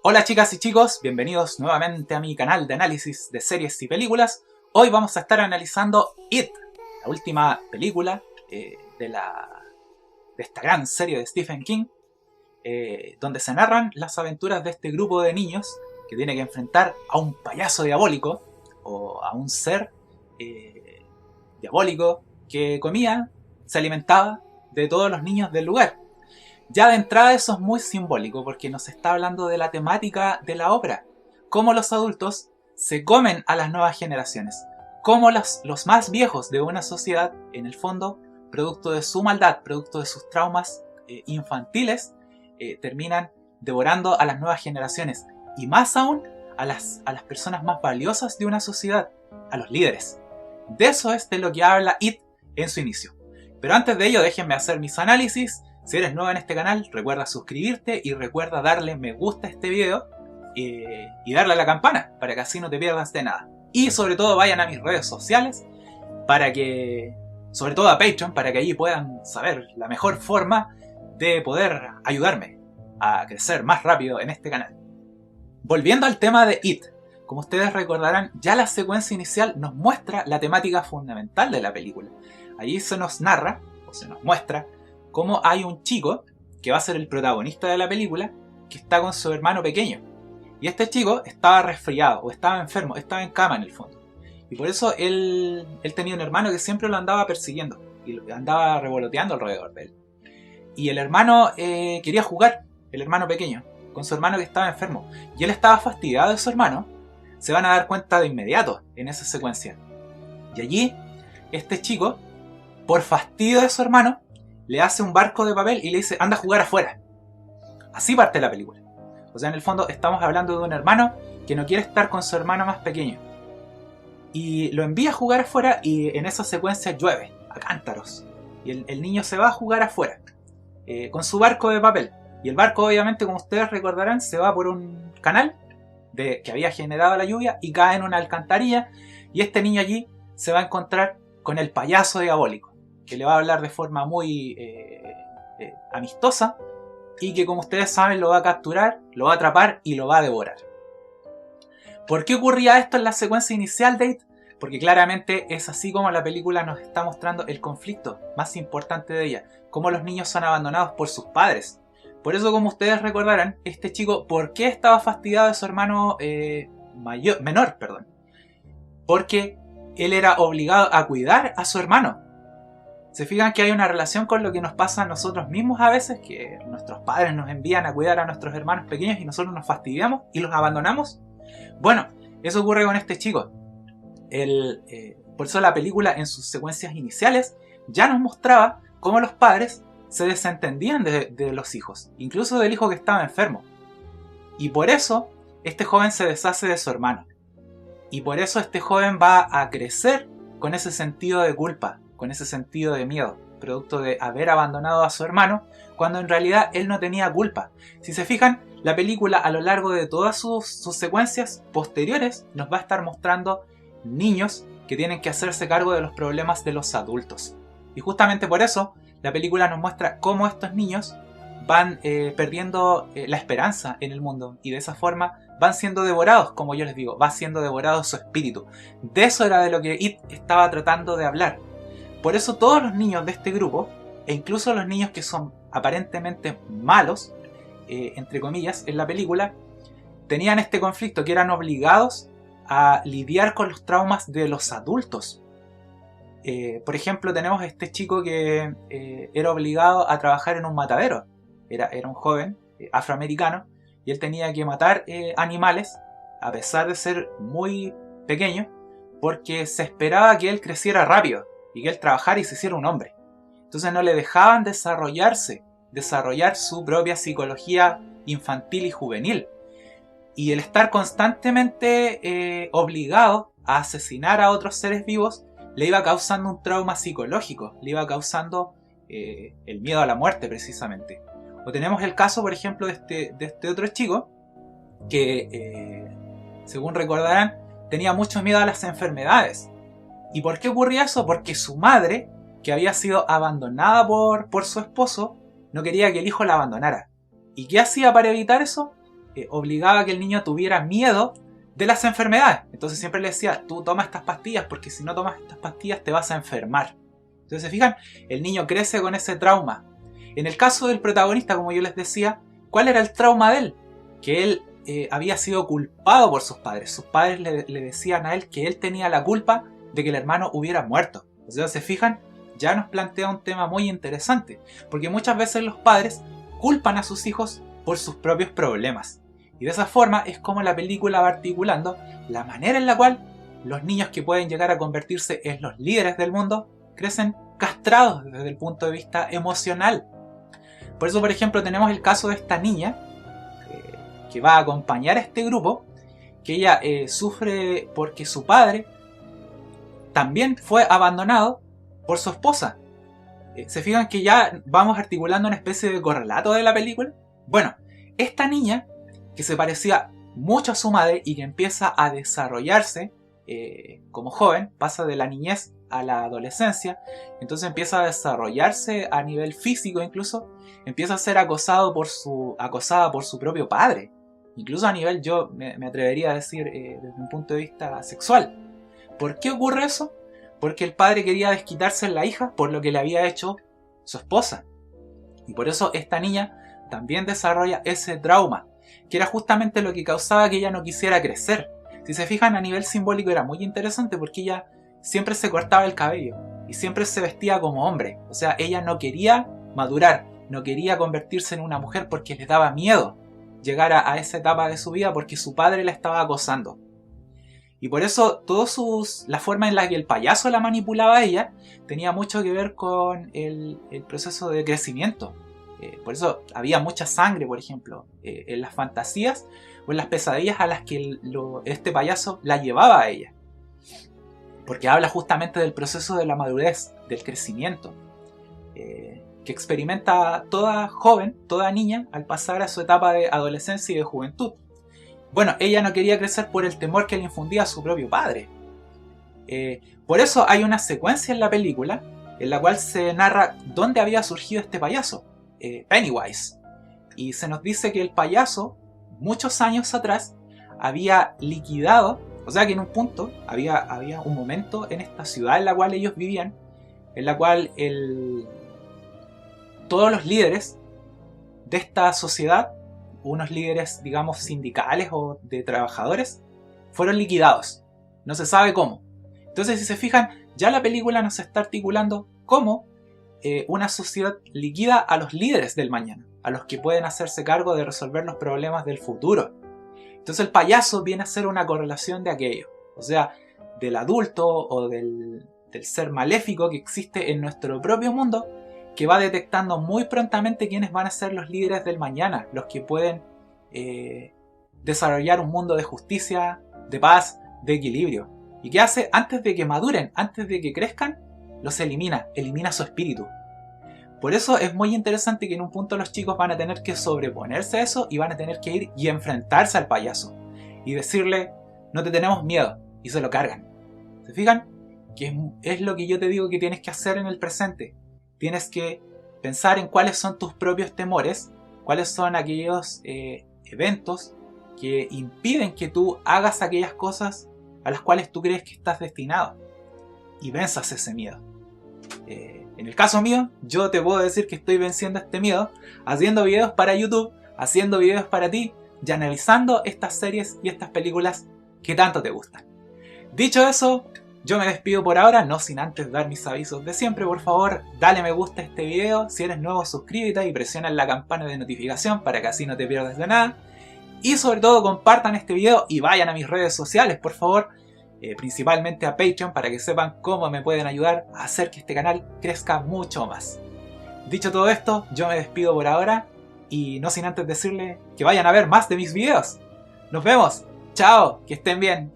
Hola chicas y chicos, bienvenidos nuevamente a mi canal de análisis de series y películas. Hoy vamos a estar analizando It, la última película de esta gran serie de Stephen King, donde se narran las aventuras de este grupo de niños que tiene que enfrentar a un payaso diabólico o a un ser diabólico que comía, se alimentaba de todos los niños del lugar. Ya de entrada eso es muy simbólico porque nos está hablando de la temática de la obra. Cómo los adultos se comen a las nuevas generaciones. Cómo los más viejos de una sociedad, en el fondo, producto de su maldad, producto de sus traumas infantiles, terminan devorando a las nuevas generaciones. Y más aún a las personas más valiosas de una sociedad, a los líderes. De eso es de lo que habla It en su inicio. Pero antes de ello déjenme hacer mis análisis. Si eres nuevo en este canal, recuerda suscribirte y recuerda darle me gusta a este video y darle a la campana para que así no te pierdas de nada. Y sobre todo vayan a mis redes sociales para que, sobre todo a Patreon, para que allí puedan saber la mejor forma de poder ayudarme a crecer más rápido en este canal. Volviendo al tema de It, como ustedes recordarán, ya la secuencia inicial nos muestra la temática fundamental de la película. Allí se nos narra, o se nos muestra, cómo hay un chico que va a ser el protagonista de la película que está con su hermano pequeño. Y este chico estaba resfriado o estaba enfermo, estaba en cama en el fondo. Y por eso él tenía un hermano que siempre lo andaba persiguiendo y andaba revoloteando alrededor de él. Y el hermano quería jugar, el hermano pequeño, con su hermano que estaba enfermo. Y él estaba fastidiado de su hermano. Se van a dar cuenta de inmediato en esa secuencia. Y allí, este chico, por fastidio de su hermano, le hace un barco de papel y le dice, anda a jugar afuera. Así parte la película. O sea, en el fondo estamos hablando de un hermano que no quiere estar con su hermano más pequeño. Y lo envía a jugar afuera y en esa secuencia llueve a cántaros. Y el niño se va a jugar afuera con su barco de papel. Y el barco, obviamente, como ustedes recordarán, se va por un canal que había generado la lluvia y cae en una alcantarilla. Y este niño allí se va a encontrar con el payaso diabólico, que le va a hablar de forma muy amistosa y que, como ustedes saben, lo va a capturar, lo va a atrapar y lo va a devorar. ¿Por qué ocurría esto en la secuencia inicial de It? Porque claramente es así como la película nos está mostrando el conflicto más importante de ella, cómo los niños son abandonados por sus padres. Por eso, como ustedes recordarán, este chico, ¿por qué estaba fastidiado de su hermano menor? Porque él era obligado a cuidar a su hermano. Se fijan que hay una relación con lo que nos pasa a nosotros mismos a veces, que nuestros padres nos envían a cuidar a nuestros hermanos pequeños y nosotros nos fastidiamos y los abandonamos. Bueno, eso ocurre con este chico. Por eso la película en sus secuencias iniciales ya nos mostraba cómo los padres se desentendían de los hijos, incluso del hijo que estaba enfermo. Y por eso este joven se deshace de su hermano. Y por eso este joven va a crecer con ese sentido de culpa, con ese sentido de miedo, producto de haber abandonado a su hermano, cuando en realidad él no tenía culpa. Si se fijan, la película a lo largo de todas sus secuencias posteriores nos va a estar mostrando niños que tienen que hacerse cargo de los problemas de los adultos. Y justamente por eso la película nos muestra cómo estos niños van perdiendo la esperanza en el mundo y de esa forma van siendo devorados, como yo les digo, va siendo devorado su espíritu. De eso era de lo que It estaba tratando de hablar. Por eso todos los niños de este grupo, e incluso los niños que son aparentemente malos, entre comillas, en la película, tenían este conflicto, que eran obligados a lidiar con los traumas de los adultos. Por ejemplo, tenemos a este chico que era obligado a trabajar en un matadero. Era un joven afroamericano y él tenía que matar animales, a pesar de ser muy pequeño, porque se esperaba que él creciera rápido y que él trabajara y se hiciera un hombre. Entonces no le dejaban desarrollar su propia psicología infantil y juvenil. Y el estar constantemente obligado a asesinar a otros seres vivos le iba causando un trauma psicológico, le iba causando el miedo a la muerte precisamente. O tenemos el caso, por ejemplo, de este otro chico que, según recordarán, tenía mucho miedo a las enfermedades. ¿Y por qué ocurría eso? Porque su madre, que había sido abandonada por su esposo, no quería que el hijo la abandonara. ¿Y qué hacía para evitar eso? obligaba a que el niño tuviera miedo de las enfermedades. Entonces siempre le decía, tú toma estas pastillas porque si no tomas estas pastillas te vas a enfermar. Entonces, ¿se fijan? El niño crece con ese trauma. En el caso del protagonista, como yo les decía, ¿cuál era el trauma de él? Que él había sido culpado por sus padres. Sus padres le decían a él que él tenía la culpa de que el hermano hubiera muerto. O sea, ¿se fijan? Ya nos plantea un tema muy interesante. Porque muchas veces los padres culpan a sus hijos por sus propios problemas. Y de esa forma es como la película va articulando la manera en la cual los niños que pueden llegar a convertirse en los líderes del mundo crecen castrados desde el punto de vista emocional. Por eso, por ejemplo, tenemos el caso de esta niña que va a acompañar a este grupo, que ella sufre porque su padre también fue abandonado por su esposa. ¿Se fijan que ya vamos articulando una especie de correlato de la película? Bueno, esta niña, que se parecía mucho a su madre y que empieza a desarrollarse como joven, pasa de la niñez a la adolescencia, entonces empieza a desarrollarse a nivel físico incluso, empieza a ser acosada por su propio padre, incluso a nivel, yo me atrevería a decir, desde un punto de vista sexual. ¿Por qué ocurre eso? Porque el padre quería desquitarse en la hija por lo que le había hecho su esposa. Y por eso esta niña también desarrolla ese trauma, que era justamente lo que causaba que ella no quisiera crecer. Si se fijan, a nivel simbólico era muy interesante porque ella siempre se cortaba el cabello y siempre se vestía como hombre. O sea, ella no quería madurar, no quería convertirse en una mujer porque le daba miedo llegar a esa etapa de su vida porque su padre la estaba acosando. Y por eso la forma en la que el payaso la manipulaba a ella tenía mucho que ver con el proceso de crecimiento. Por eso había mucha sangre, por ejemplo, en las fantasías o en las pesadillas a las que este payaso la llevaba a ella. Porque habla justamente del proceso de la madurez, del crecimiento, que experimenta toda joven, toda niña, al pasar a su etapa de adolescencia y de juventud. Bueno, ella no quería crecer por el temor que le infundía su propio padre. Por eso hay una secuencia en la película en la cual se narra dónde había surgido este payaso, Pennywise. Y se nos dice que el payaso, muchos años atrás, había liquidado, o sea que en un punto, había un momento en esta ciudad en la cual ellos vivían, en la cual todos los líderes de esta sociedad, unos líderes, digamos, sindicales o de trabajadores, fueron liquidados. No se sabe cómo. Entonces, si se fijan, ya la película nos está articulando cómo una sociedad liquida a los líderes del mañana, a los que pueden hacerse cargo de resolver los problemas del futuro. Entonces el payaso viene a ser una correlación de aquello, o sea, del adulto o del ser maléfico que existe en nuestro propio mundo, que va detectando muy prontamente quiénes van a ser los líderes del mañana, los que pueden desarrollar un mundo de justicia, de paz, de equilibrio. ¿Y qué hace? Antes de que maduren, antes de que crezcan, los elimina su espíritu. Por eso es muy interesante que en un punto los chicos van a tener que sobreponerse a eso y van a tener que ir y enfrentarse al payaso y decirle, no te tenemos miedo, y se lo cargan. ¿Se fijan? Que es lo que yo te digo que tienes que hacer en el presente. Tienes que pensar en cuáles son tus propios temores, cuáles son aquellos eventos que impiden que tú hagas aquellas cosas a las cuales tú crees que estás destinado, y venzas ese miedo. En el caso mío, yo te puedo decir que estoy venciendo este miedo haciendo videos para YouTube, haciendo videos para ti y analizando estas series y estas películas que tanto te gustan. Dicho eso, yo me despido por ahora, no sin antes dar mis avisos de siempre. Por favor, dale me gusta a este video, si eres nuevo suscríbete y presiona la campana de notificación para que así no te pierdas de nada. Y sobre todo compartan este video y vayan a mis redes sociales, por favor. Principalmente a Patreon para que sepan cómo me pueden ayudar a hacer que este canal crezca mucho más. Dicho todo esto, yo me despido por ahora y no sin antes decirle que vayan a ver más de mis videos. Nos vemos, chao, que estén bien.